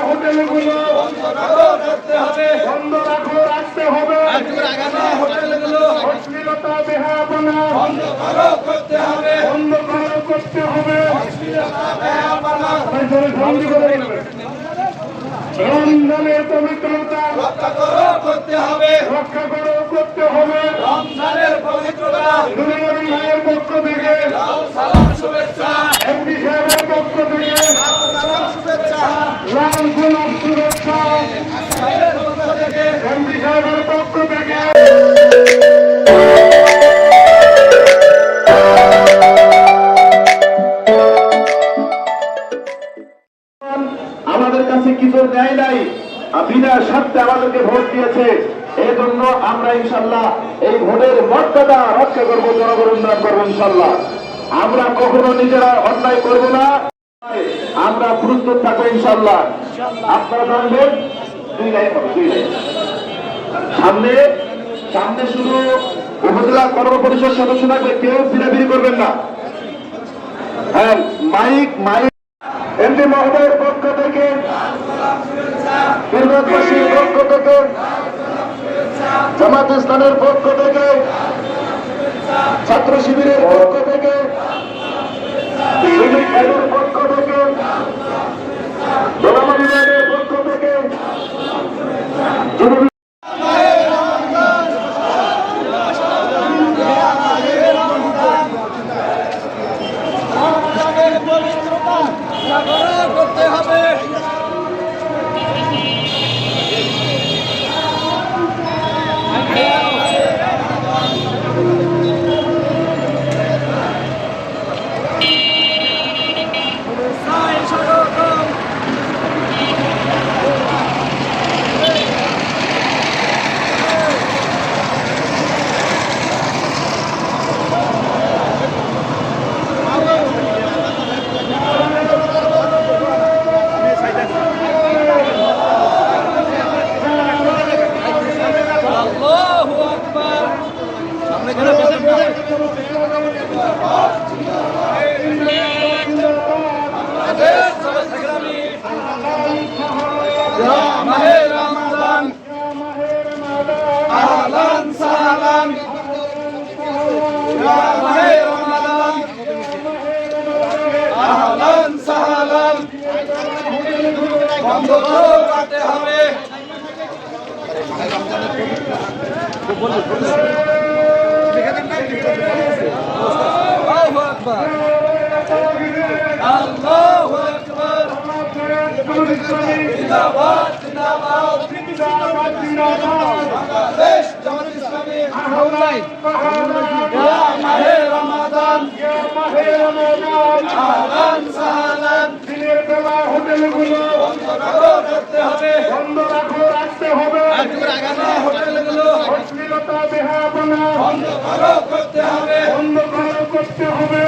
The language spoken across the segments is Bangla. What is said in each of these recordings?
হোটেলগুলো বন্ধ রাখতে হবে। হোটেলগুলো অশ্লীলতা বেহায়াপনা বন্ধ করতে হবে। রমজানের পবিত্রতা রক্ষা করতে হবে। রমজানের পবিত্রতা নবী ভাইয়ের পক্ষ থেকে সালাম শুভেচ্ছা, এমপি সাহেবের পক্ষ থেকে সালাম শুভেচ্ছা, লাল গোলাপ শুভেচ্ছা, এমপি সাহেবের পক্ষ থেকে। আমাদের কাছে কিছু দেয় নাই, বিনা স্বার্থে আমাদেরকে ভোট দিয়েছে। এই জন্য আমরা ইনশাল্লাহ এই ভোটের মর্যাদা রক্ষা করবো, জনগণ উন্নয়ন করবো ইনশাল্লাহ। আমরা কখনো নিজেরা অন্যায় করব না, আমরা প্রস্তুত থাকবো ইনশাল্লাহ। আপনারা জানবেন 2 লাইন হবে, 2 লাইন সামনে শুধু উপজেলা কর্মপরিষদ সদস্য থাকবে, কেউ বিড়াবিড়ি করবেন না। হ্যাঁ, মাইক এমপি মহোদয়ের পক্ষ থেকে, বীরগঞ্জবাসীর পক্ষ থেকে, জামাত ইসলামের পক্ষ থেকে, ছাত্র শিবিরের পক্ষ থেকে, শ্রমিক ভাইদের পক্ষ থেকে, গোলাম বিভাগের পক্ষ থেকে, করতে হবে। বন্ধ করতে হবে। আল্লাহু আকবার, জিন্দাবাদ জিন্দাবাদ বাংলাদেশ জামাত ইসলামী। ইয়া মাহে রমাদান, আহলান সাহলান। দিনের বেলা হোটেলগুলো বন্ধ রাখতে হবে। হোটেলগুলো অশ্লীলতা বেহায়াপনা বন্ধ করতে হবে।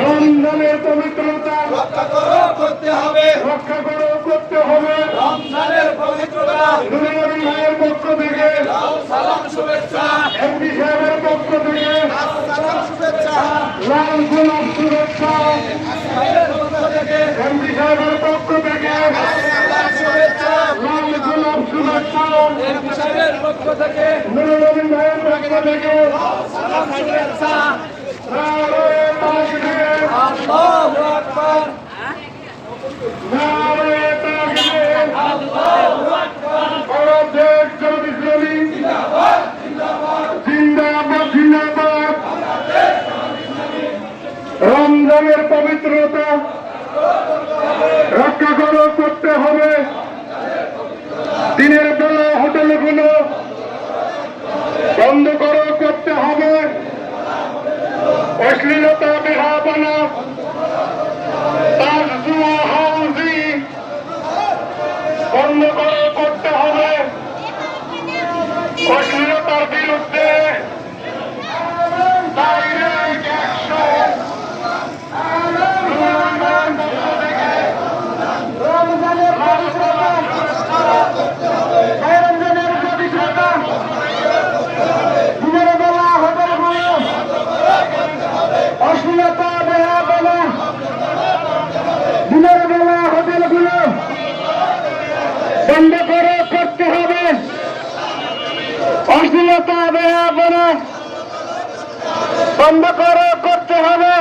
রমজানের পবিত্রতা রক্ষা করতে হবে। রমজানের পবিত্রতা নবী ভাইয়ের পক্ষ থেকে সালাম শুভেচ্ছা, এমপি সাহেবের পক্ষ থেকে সালাম শুভেচ্ছা, লাল গোলাপ শুভেচ্ছা, এমপি সাহেবের পক্ষ থেকে সালাম শুভেচ্ছা, লাল গোলাপ শুভেচ্ছা, এমপি সাহেবের পক্ষ থেকে নবী ভাইয়ের পক্ষ থেকে সালাম শুভেচ্ছা। আল্লাহু আকবার, নারে তাকবীর, আল্লাহু আকবার। বাংলাদেশ জামাত ইসলামী জিন্দাবাদ জিন্দাবাদ। রমজানের পবিত্রতা রক্ষা করতে হবে। দিনের বেলা হোটেলগুলো বন্ধ করতে হবে। অশ্লীলতা বেহায়াপনা বন্ধ করতে হবে। অশ্লীলতার বিরুদ্ধে ডাইরেক্ট অ্যাকশন। রমজানের পবিত্রতা দিনের বেলা হোটেলগুলো অশ্লীলতা বেহায়াপনা বন্ধ করে করতে হবে। অশ্লীলতা বেহাপনা বন্ধ করে করতে হবে।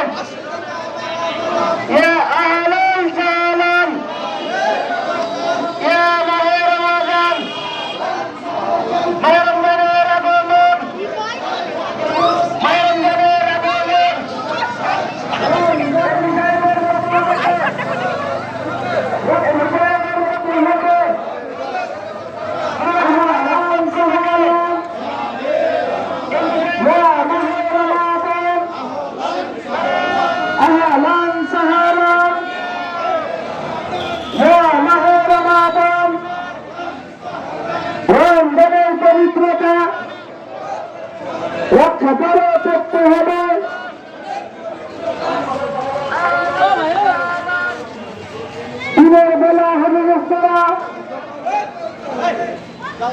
ইয়া আহলান সাহলান, ইয়া মাহে রমাদান, মাহে রমজানের আগমন, মাহে রমজানের আগমন। পবিত্রতা রক্ষা করে করতে হবে। দিনের বেলা হরিগস্তরা,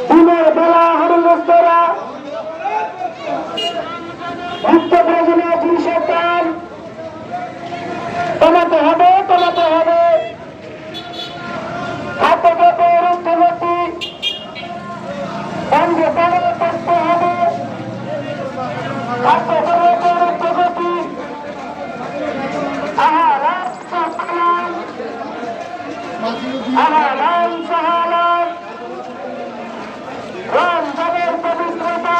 দিনের বেলা হরিগস্তরা নিত্য প্রয়োজনীয় জিনিসের দাম কমাতে হবে, কমাতে হবে। খাদ্যদ্রব্যের ঊর্ধ্বগতি বন্ধ করে করতে হবে। খাদ্যদ্রব্যের ঊর্ধ্বগতি আহারাম সাহালাম, আহারাম সাহালাম। রমজানের পবিত্রতা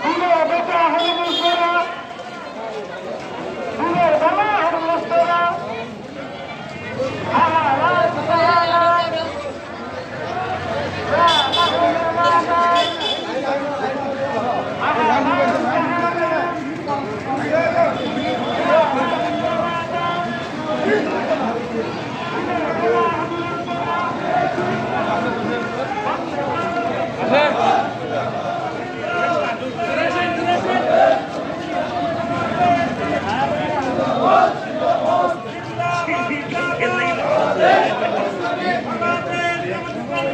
দিনের বেলা হরিগস্তরা, দিনের বেলা হরিগস্তরা আহারাম সাহালাম।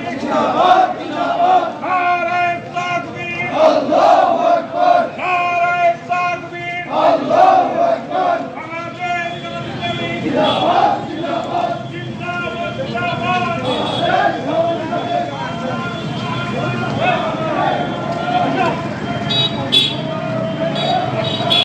জিন্দাবাদ